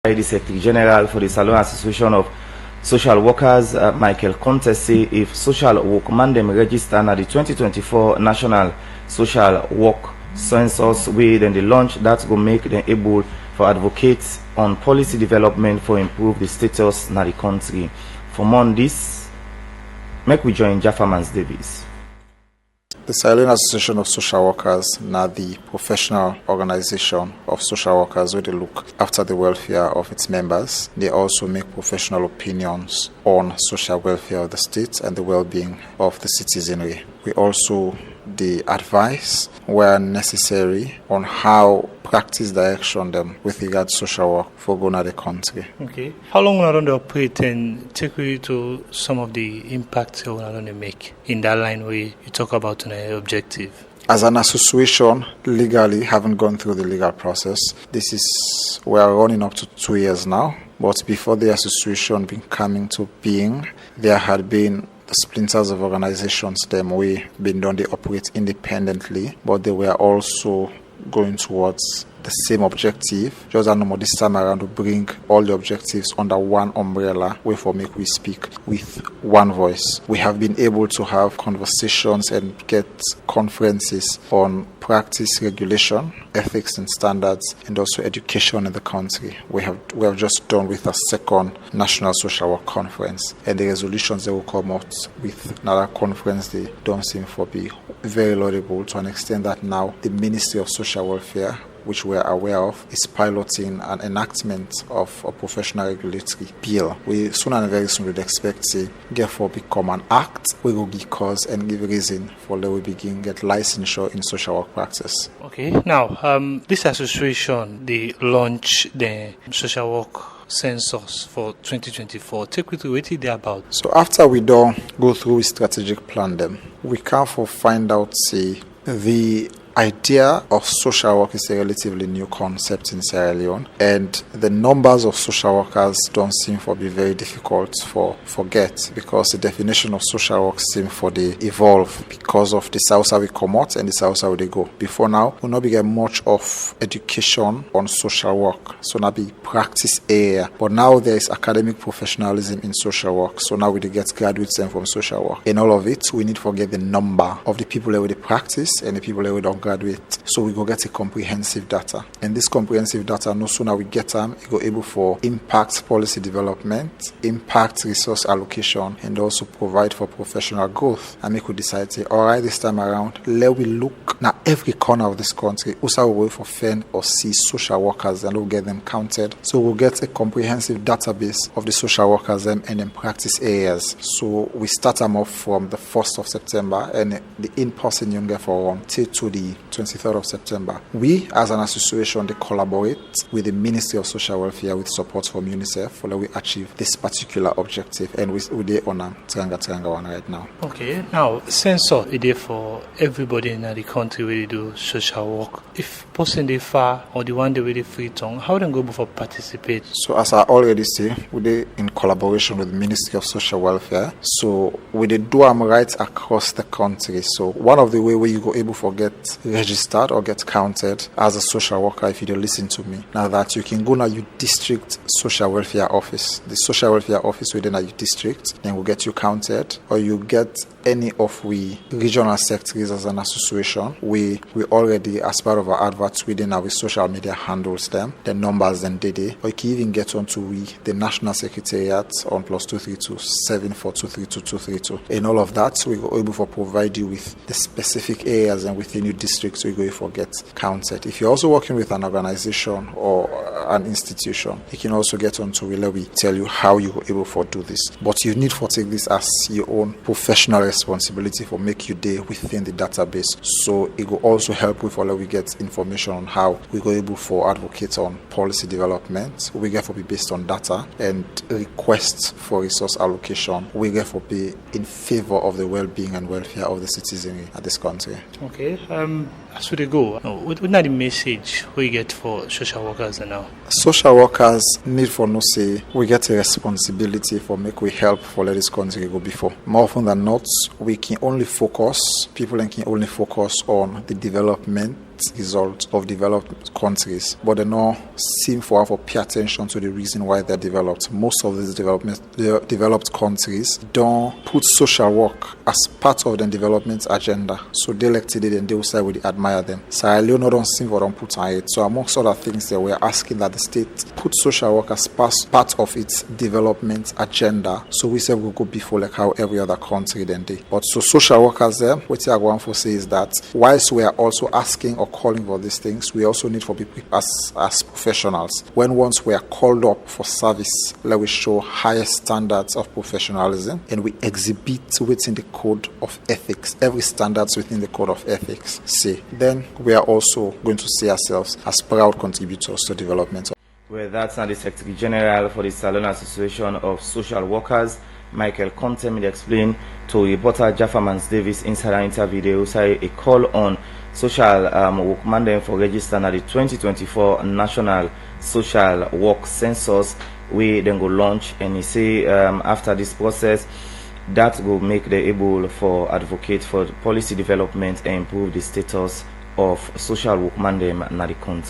The Secretary General for the Salone Association of Social Workers, Michael Conteh, say if social work mandem register at the 2024 National Social Work Census way, then the launch that will make them able for advocates on policy development for improve the status in the country. For more on this, make we join Jaffa Mans Davies. The Sierra Leone Association of Social Workers now the professional organization of social workers where they look after the welfare of its members. They also make professional opinions on social welfare of the state and the well-being of the citizenry. We also the advice where necessary on how practice direction them with regard to social work for going to the country. Okay. How long will they operate and take you to some of the impacts you want to make in that line where you talk about an objective? As an association, legally haven't gone through the legal process. We are running up to 2 years now. But before the association been coming to being, there had been splinters of organizations them we been done they operate independently, but they were also going towards the same objective, just a number this time around to bring all the objectives under one umbrella way for make we speak with one voice. We have been able to have conversations and get conferences on practice regulation, ethics and standards, and also education in the country. We have just done with a second National Social Work Conference, and the resolutions that will come out with another conference they don't seem to be very laudable to an extent that now the Ministry of Social Welfare, which we are aware of, is piloting an enactment of a professional regulatory bill. We soon and very soon would expect to therefore become an act. We will give cause and give reason for that we begin get licensure in social work practice. Okay. Now, this association, they launch the social work census for 2024. Take me to what it is about. So after we don't go through a strategic plan them, we can find out the idea of social work is a relatively new concept in Sierra Leone, and the numbers of social workers don't seem to be very difficult for forget, because the definition of social work seems to evolve because of the south we come out and the south they go. Before now, we not be get much of education on social work, so now be practice area. But now there is academic professionalism in social work, so now we get graduates from social work. In all of it, we need to forget the number of the people that we practice and the people that we don't graduate, so we go get a comprehensive data, and this comprehensive data no sooner we get them, we go able for impact policy development, impact resource allocation, and also provide for professional growth. And we could decide say, all right, this time around let we look now every corner of this country also we for find or see social workers and we'll get them counted, so we'll get a comprehensive database of the social workers and then practice areas. So we start them off from the 1st of September, and the in-person younger for till to the 23rd of September. We, as an association, they collaborate with the Ministry of Social Welfare with support from UNICEF for that we achieve this particular objective, and we're on a Teranga one right now. Okay, now census is there for everybody in the country where they do social work. If person they far or the one they really free tongue, how they go for participate? So as I already say, we're in collaboration with the Ministry of Social Welfare. So we do them right across the country. So one of the way where you go able to get registered or get counted as a social worker, if you don't listen to me, now that you can go now your district social welfare office, the social welfare office within your district, then we'll get you counted, or you get any of we regional secretaries as an association. We already, as part of our adverts within our social media handles them, the numbers then did, or you can even get onto the national secretariat on +232 7423 232. In all of that, we were able to provide you with the specific areas and within your district so you go for get counted. If you're also working with an organization or an institution, you can also get onto where we tell you how you were able to do this. But you need to take this as your own professional responsibility for make you day within the database. So it will also help with all we get information on how we go able for advocate on policy development. We get for be based on data and requests for resource allocation. We get for be in favor of the well-being and welfare of the citizenry at this country. Okay. As we go, what not the message we get for social workers now? Social workers need for no say we get a responsibility for make we help for let this country go before. More often than not, we can only focus on the development result of developed countries, but they no seem for pay attention to the reason why they're developed. Most of these developed countries don't put social work as part of the development agenda. So they elected it and they will say we admire them. Sierra Leone don't seem for them put on it. So amongst other things that we're asking that the state put social work as part of its development agenda. So we say we'll go before like how every other country then did. But so social workers there, what I want to say is that whilst we are also asking or calling for these things, we also need for people as professionals. When once we are called up for service, let we show higher standards of professionalism and we exhibit within the code of ethics, every standards within the code of ethics. See, then we are also going to see ourselves as proud contributors to development. Well, that's now the Secretary General for the Salone Association of Social Workers, Michael Conteh, explained to reporter Jaffa Mans Davies inside an interview. They also a call on social work mandate for registering at the 2024 National Social Work Census. We then go launch, and he say after this process, that will make them able for advocate for policy development and improve the status of social work mandate in the country.